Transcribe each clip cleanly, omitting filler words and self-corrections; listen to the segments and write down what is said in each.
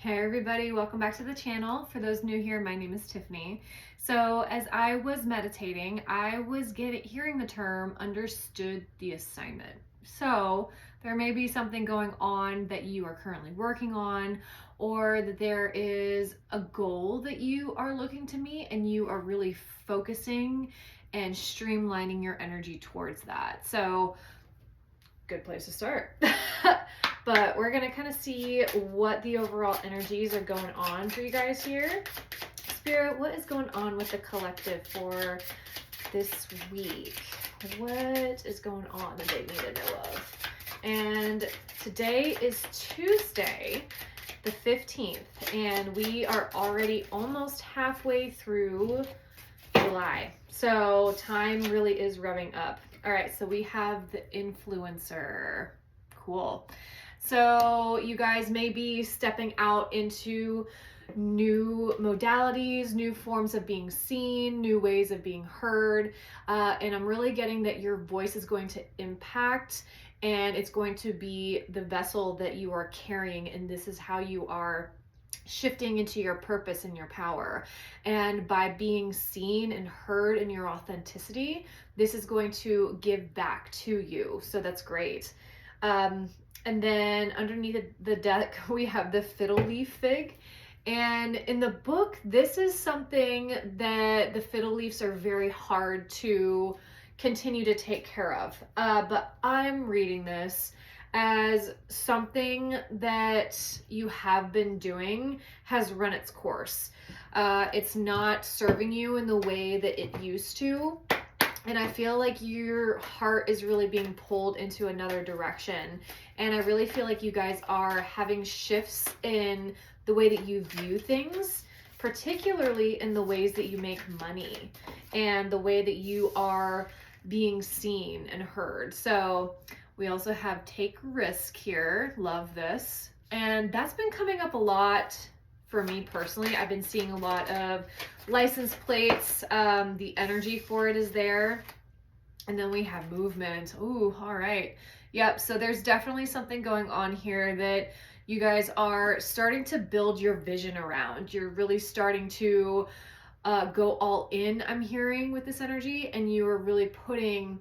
Hey everybody, welcome back to the channel. For those new here, my name is Tiffany. So as I was meditating, I was hearing the term understood the assignment. So there may be something going on that you are currently working on, or that there is a goal that you are looking to meet and you are really focusing and streamlining your energy towards that. So good place to start. But we're gonna kind of see what the overall energies are going on for you guys here. Spirit, what is going on with the collective for this week? What is going on that they need to know of? And today is Tuesday, the 15th, and we are already almost halfway through July. So time really is revving up. All right, so we have the influencer. Cool. So you guys may be stepping out into new modalities, new forms of being seen, new ways of being heard. And I'm really getting that your voice is going to impact, and it's going to be the vessel that you are carrying. And this is how you are shifting into your purpose and your power. And by being seen and heard in your authenticity, this is going to give back to you. So that's great. And then underneath the deck, we have the fiddle leaf fig. And in the book, this is something that the fiddle leaves are very hard to continue to take care of. But I'm reading this as something that you have been doing has run its course. It's not serving you in the way that it used to. And I feel like your heart is really being pulled into another direction. And I really feel like you guys are having shifts in the way that you view things, particularly in the ways that you make money and the way that you are being seen and heard. So we also have take risk here. Love this. And that's been coming up a lot for me personally. I've been seeing a lot of license plates. The energy for it is there. And then we have movement. Ooh, all right. Yep. So there's definitely something going on here that you guys are starting to build your vision around. You're really starting to go all in, I'm hearing, with this energy. And you are really putting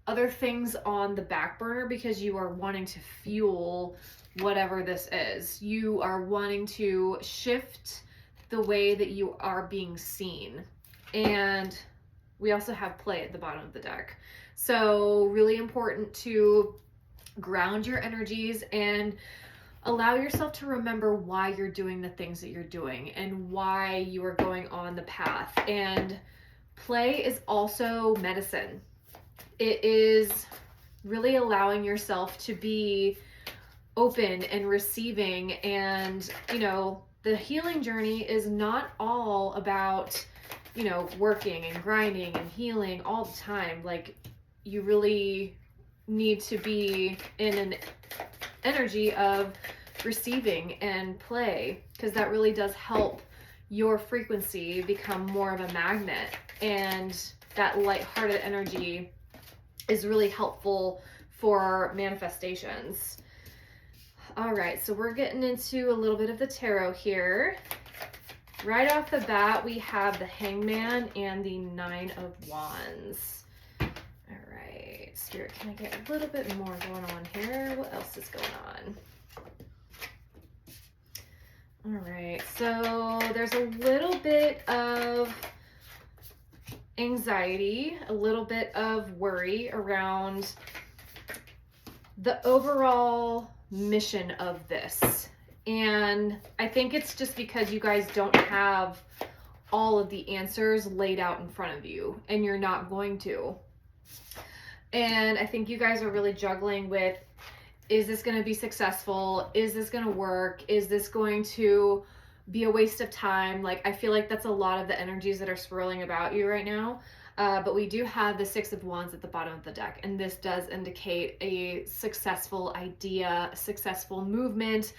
other things on the back burner because you are wanting to fuel whatever this is. You are wanting to shift the way that you are being seen. And we also have play at the bottom of the deck. So really important to ground your energies and allow yourself to remember why you're doing the things that you're doing and why you are going on the path. And play is also medicine. It is really allowing yourself to be open and receiving. And, you know, the healing journey is not all about, you know, working and grinding and healing all the time. Like, you really need to be in an energy of receiving and play, because that really does help your frequency become more of a magnet. And that lighthearted energy is really helpful for manifestations. All right, so we're getting into a little bit of the tarot here. Right off the bat, we have the Hangman and the Nine of Wands. All right, Spirit, can I get a little bit more going on here? What else is going on? All right, so there's a little bit of anxiety, a little bit of worry around the overall mission of this. And I think it's just because you guys don't have all of the answers laid out in front of you, and you're not going to. And I think you guys are really juggling with, is this going to be successful? Is this going to work? Is this going to be a waste of time? Like, I feel like that's a lot of the energies that are swirling about you right now. But we do have the Six of Wands at the bottom of the deck, and this does indicate a successful idea, a successful movement,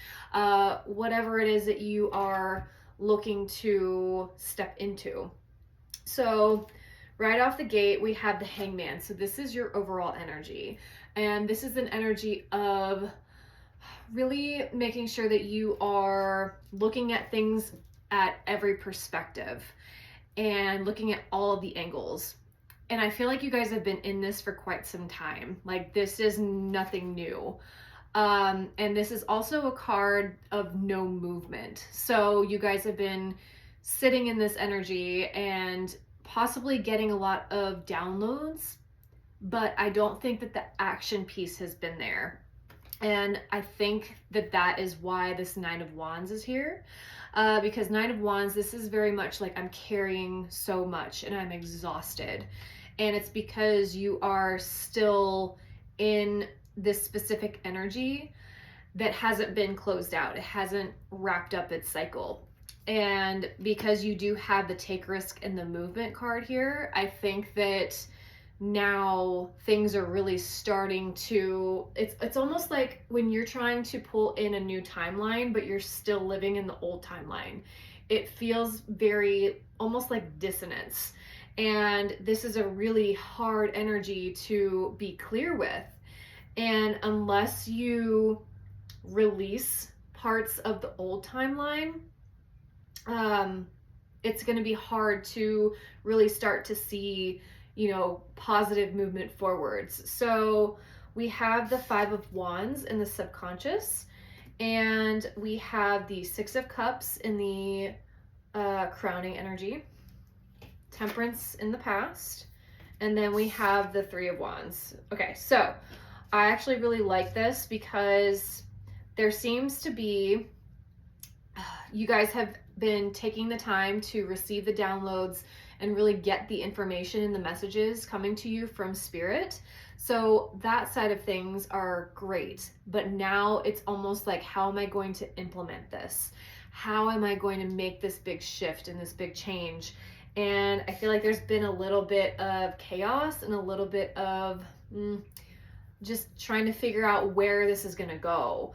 whatever it is that you are looking to step into. So right off the gate, we have the Hangman. So this is your overall energy, and this is an energy of really making sure that you are looking at things at every perspective and looking at all of the angles. And I feel like you guys have been in this for quite some time. Like, this is nothing new. And this is also a card of no movement. So you guys have been sitting in this energy and possibly getting a lot of downloads, but I don't think that the action piece has been there. And I think that that is why this Nine of Wands is here. Because Nine of Wands, this is very much like I'm carrying so much and I'm exhausted. And it's because you are still in this specific energy that hasn't been closed out. It hasn't wrapped up its cycle. And because you do have the take risk and the movement card here, I think that now things are really starting to, it's almost like when you're trying to pull in a new timeline but you're still living in the old timeline. It feels very almost like dissonance, and this is a really hard energy to be clear with. And unless you release parts of the old timeline, it's going to be hard to really start to see, you know, positive movement forwards. So we have the Five of Wands in the subconscious, and we have the Six of Cups in the crowning energy, Temperance in the past, and then we have the Three of Wands. Okay, so I actually really like this because there seems to be, you guys have been taking the time to receive the downloads and really get the information and the messages coming to you from Spirit. So that side of things are great. But now it's almost like, how am I going to implement this? How am I going to make this big shift and this big change? And I feel like there's been a little bit of chaos and a little bit of just trying to figure out where this is going to go.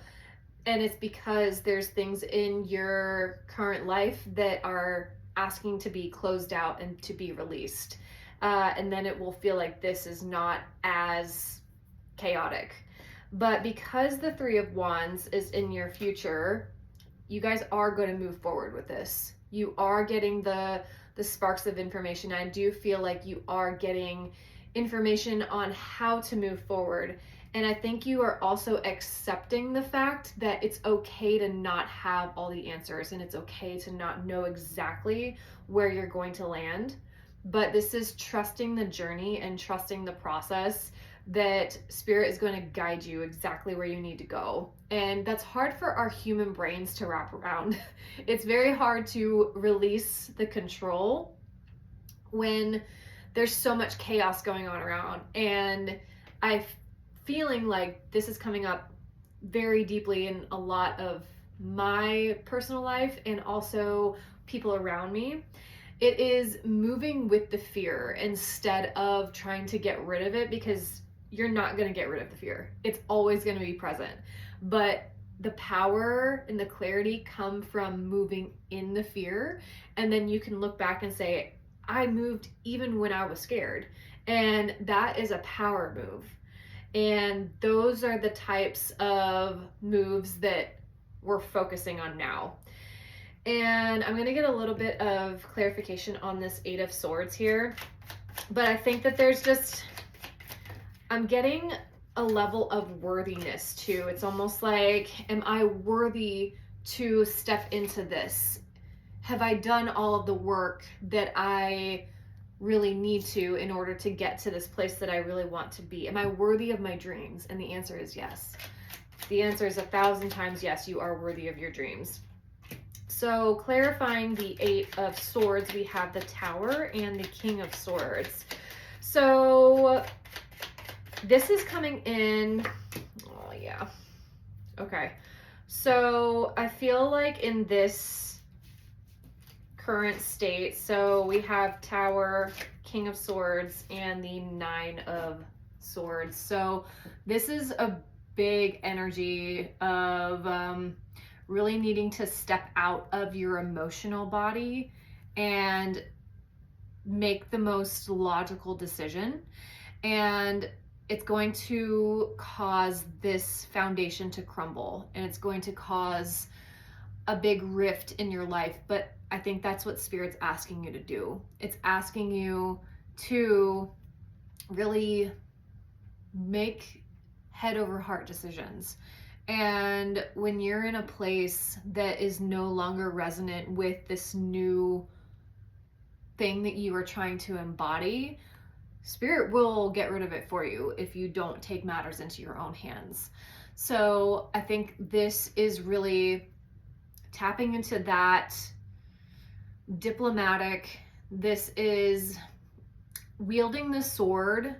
And it's because there's things in your current life that are asking to be closed out and to be released. And then it will feel like this is not as chaotic. But because the Three of Wands is in your future, you guys are going to move forward with this. You are getting the sparks of information. I do feel like you are getting information on how to move forward. And I think you are also accepting the fact that it's okay to not have all the answers, and it's okay to not know exactly where you're going to land. But this is trusting the journey and trusting the process, that Spirit is going to guide you exactly where you need to go. And that's hard for our human brains to wrap around. It's very hard to release the control when there's so much chaos going on around. And I'm feeling like this is coming up very deeply in a lot of my personal life and also people around me. It is moving with the fear instead of trying to get rid of it, because you're not going to get rid of the fear. It's always going to be present. But the power and the clarity come from moving in the fear. And then you can look back and say, I moved even when I was scared. And that is a power move. And those are the types of moves that we're focusing on now. And I'm going to get a little bit of clarification on this Eight of Swords here. But I think that there's just, I'm getting a level of worthiness too. It's almost like, am I worthy to step into this? Have I done all of the work that I really need to in order to get to this place that I really want to be? Am I worthy of my dreams? And the answer is yes. The answer is 1,000 times yes, you are worthy of your dreams. So clarifying the Eight of Swords, we have the Tower and the King of Swords. So this is coming in, oh yeah, okay. So I feel like in this current state, so we have Tower, King of Swords, and the Nine of Swords. So this is a big energy of really needing to step out of your emotional body and make the most logical decision. And it's going to cause this foundation to crumble, and it's going to cause a big rift in your life. But I think that's what Spirit's asking you to do. It's asking you to really make head over heart decisions. And when you're in a place that is no longer resonant with this new thing that you are trying to embody, Spirit will get rid of it for you if you don't take matters into your own hands. So I think this is really tapping into that diplomatic, this is wielding the sword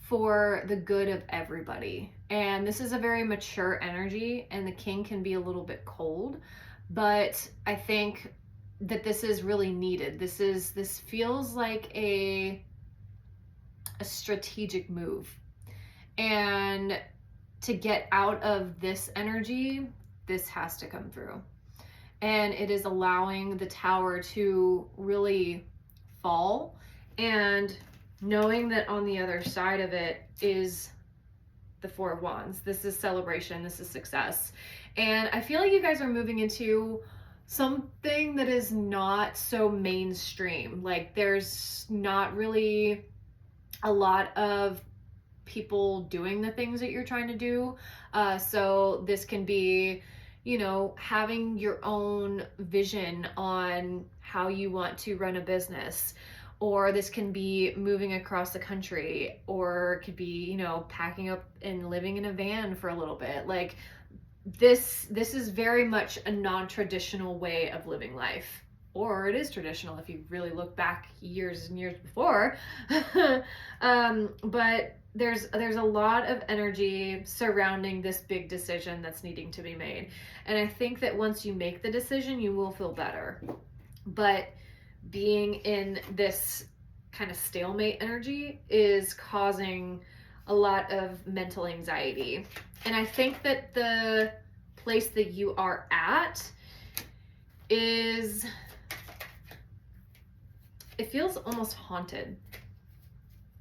for the good of everybody. And this is a very mature energy, and the king can be a little bit cold, but I think that this is really needed. This feels like a strategic move. And to get out of this energy, this has to come through. And it is allowing the tower to really fall, and knowing that on the other side of it is the Four of Wands. This is celebration, this is success. And I feel like you guys are moving into something that is not so mainstream. Like, there's not really a lot of people doing the things that you're trying to do. So this can be, you know, having your own vision on how you want to run a business, or this can be moving across the country, or it could be, you know, packing up and living in a van for a little bit. Like, this is very much a non-traditional way of living life. Or it is traditional if you really look back years and years before. But there's a lot of energy surrounding this big decision that's needing to be made. And I think that once you make the decision, you will feel better. But being in this kind of stalemate energy is causing a lot of mental anxiety. And I think that the place that you are at is, it feels almost haunted.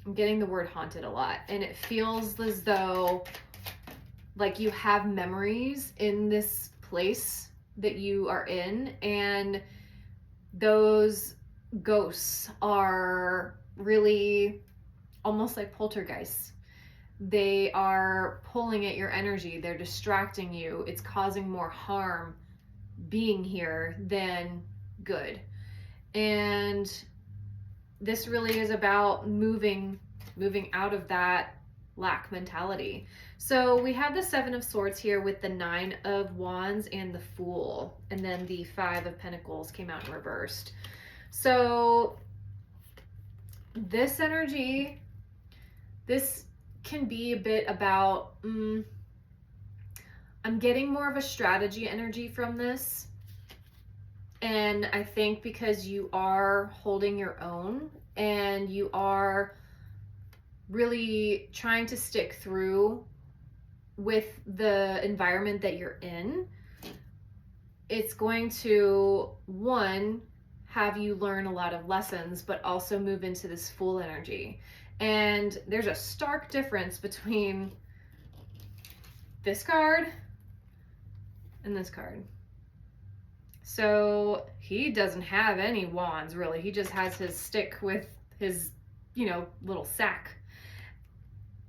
I'm getting the word haunted a lot. And it feels as though like you have memories in this place that you are in, and those ghosts are really almost like poltergeists. They are pulling at your energy. They're distracting you. It's causing more harm being here than good. And this really is about moving out of that lack mentality. So we have the Seven of Swords here with the Nine of Wands and the Fool, and then the Five of Pentacles came out in reversed. So this energy, this can be a bit about, I'm getting more of a strategy energy from this. And I think because you are holding your own and you are really trying to stick through with the environment that you're in, it's going to, one, have you learn a lot of lessons, but also move into this Fool energy. And there's a stark difference between this card and this card. So he doesn't have any wands, really. He just has his stick with his, you know, little sack.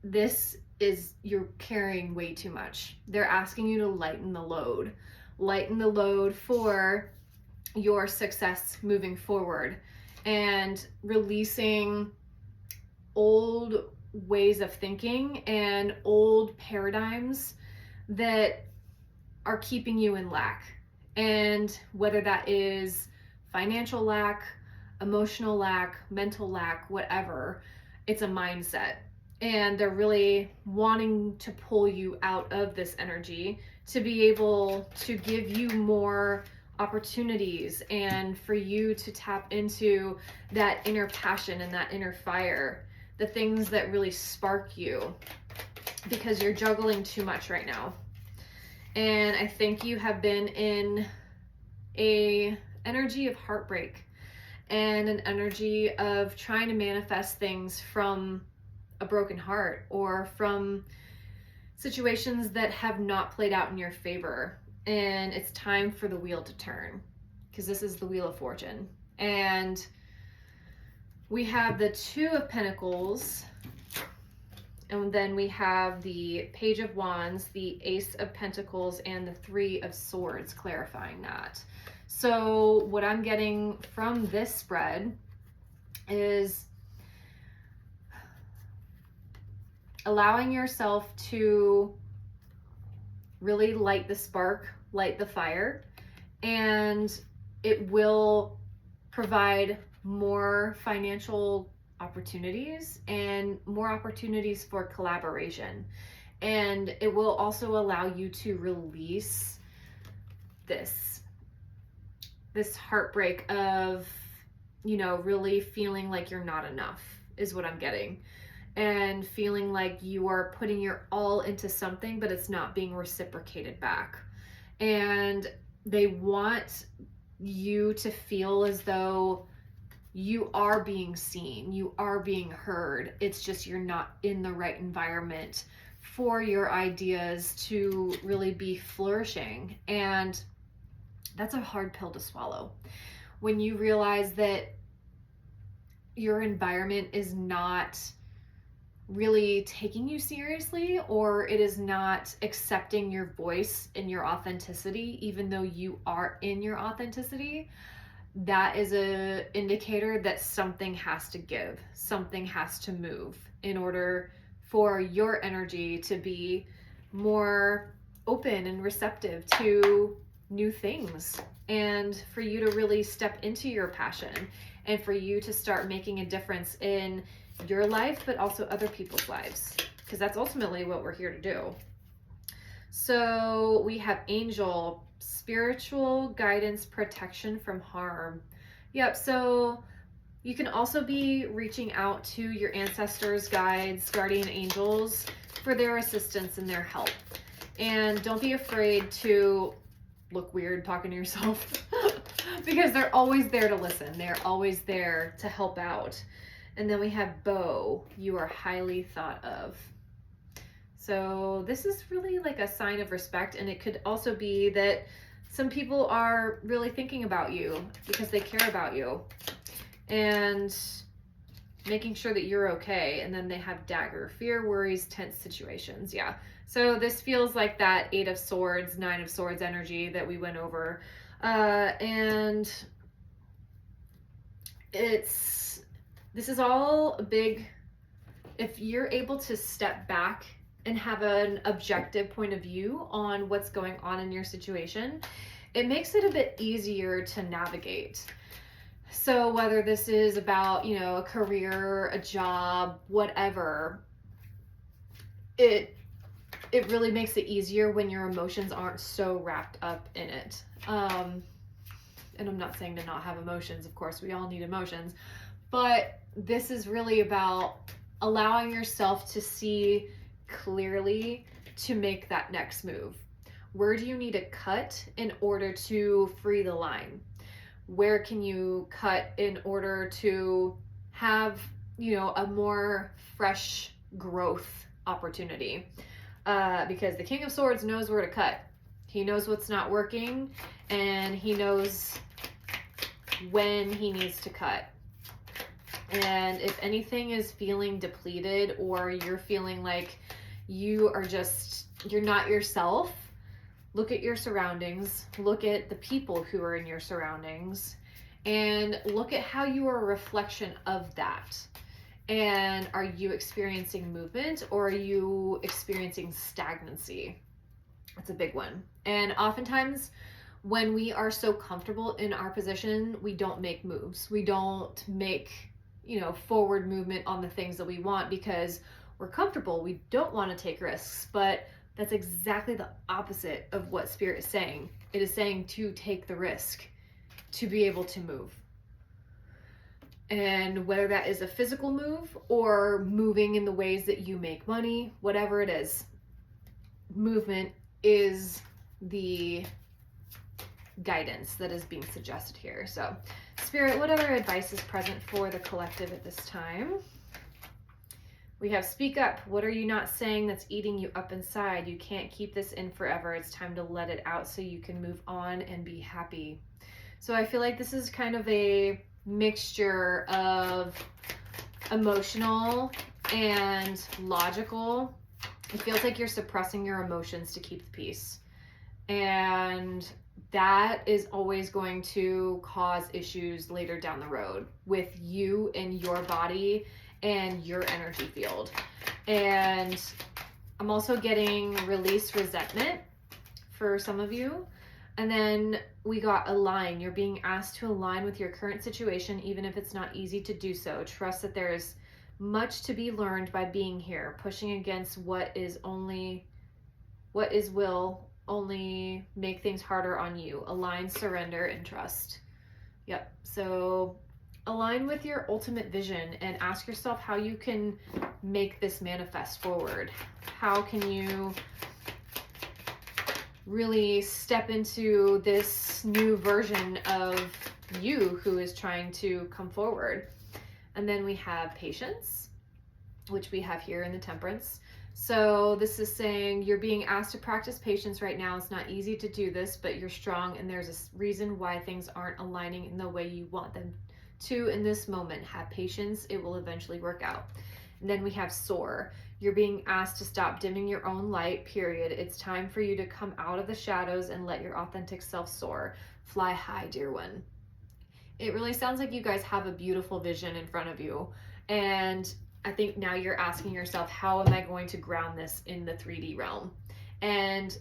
This is, you're carrying way too much. They're asking you to lighten the load. Lighten the load for your success moving forward, and releasing old ways of thinking and old paradigms that are keeping you in lack. And whether that is financial lack, emotional lack, mental lack, whatever, it's a mindset. And they're really wanting to pull you out of this energy to be able to give you more opportunities, and for you to tap into that inner passion and that inner fire, the things that really spark you, because you're juggling too much right now. And I think you have been in a energy of heartbreak and an energy of trying to manifest things from a broken heart or from situations that have not played out in your favor. And it's time for the wheel to turn, because this is the Wheel of Fortune. And we have the Two of Pentacles, and then we have the Page of Wands, the Ace of Pentacles, and the Three of Swords, clarifying that. So what I'm getting from this spread is allowing yourself to really light the spark, light the fire, and it will provide more financial opportunities and more opportunities for collaboration. And it will also allow you to release this heartbreak of, you know, really feeling like you're not enough is what I'm getting. And feeling like you are putting your all into something, but it's not being reciprocated back. And they want you to feel as though you are being seen, you are being heard. It's just you're not in the right environment for your ideas to really be flourishing. And that's a hard pill to swallow. When you realize that your environment is not really taking you seriously, or it is not accepting your voice and your authenticity, even though you are in your authenticity, that is an indicator that something has to give, something has to move in order for your energy to be more open and receptive to new things, and for you to really step into your passion, and for you to start making a difference in your life, but also other people's lives, because that's ultimately what we're here to do. So we have Angel, spiritual guidance, protection from harm. Yep, so you can also be reaching out to your ancestors, guides, guardian angels for their assistance and their help. And don't be afraid to look weird talking to yourself because they're always there to listen. They're always there to help out. And then we have Bow, you are highly thought of. So this is really like a sign of respect, and it could also be that some people are really thinking about you because they care about you and making sure that you're okay. And then they have Dagger, fear, worries, tense situations. Yeah. So this feels like that Eight of Swords, Nine of Swords energy that we went over. And this is all a big, if you're able to step back and have an objective point of view on what's going on in your situation, it makes it a bit easier to navigate. So whether this is about, you know, a career, a job, whatever, it really makes it easier when your emotions aren't so wrapped up in it. And I'm not saying to not have emotions, of course, we all need emotions, but this is really about allowing yourself to see clearly to make that next move. Where do you need to cut in order to free the line? Where can you cut in order to have, you know, a more fresh growth opportunity? Because the King of Swords knows where to cut. He knows what's not working, and he knows when he needs to cut. And if anything is feeling depleted, or you're feeling like you're not yourself, look at your surroundings, look at the people who are in your surroundings, and look at how you are a reflection of that. And are you experiencing movement, or are you experiencing stagnancy? That's a big one. And oftentimes when we are so comfortable in our position, we don't make moves. We don't make, you know, forward movement on the things that we want because we're comfortable. We don't want to take risks, but that's exactly the opposite of what Spirit is saying. It is saying to take the risk to be able to move. And whether that is a physical move or moving in the ways that you make money, whatever it is, movement is the guidance that is being suggested here. So, Spirit, what other advice is present for the collective at this time? We have speak up. What are you not saying that's eating you up inside? You can't keep this in forever. It's time to let it out so you can move on and be happy. So I feel like this is kind of a mixture of emotional and logical. It feels like you're suppressing your emotions to keep the peace. And that is always going to cause issues later down the road with you and your body and your energy field. And I'm also getting release resentment for some of you. And then we got align. You're being asked to align with your current situation, even if it's not easy to do so. Trust that there is much to be learned by being here. Pushing against what is will only make things harder on you. Align, surrender, and trust. Yep. So align with your ultimate vision and ask yourself how you can make this manifest forward. How can you really step into this new version of you who is trying to come forward? And then we have patience, which we have here in the Temperance. So this is saying you're being asked to practice patience right now. It's not easy to do this, but you're strong and there's a reason why things aren't aligning in the way you want them to in this moment. Have patience. It will eventually work out. And then we have soar. You're being asked to stop dimming your own light, period. It's time for you to come out of the shadows and let your authentic self soar. Fly high, dear one. It really sounds like you guys have a beautiful vision in front of you. And I think now you're asking yourself, how am I going to ground this in the 3D realm? And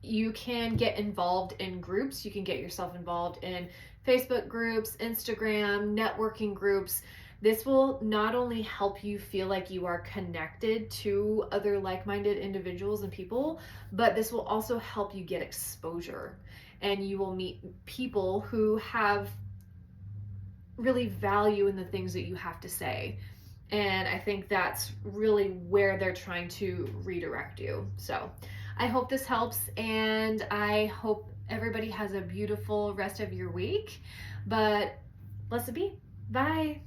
you can get involved in groups. You can get yourself involved in Facebook groups, Instagram, networking groups. This will not only help you feel like you are connected to other like-minded individuals and people, but this will also help you get exposure. And you will meet people who have really value in the things that you have to say. And I think that's really where they're trying to redirect you. So I hope this helps, and I hope everybody has a beautiful rest of your week. But blessed be. Bye.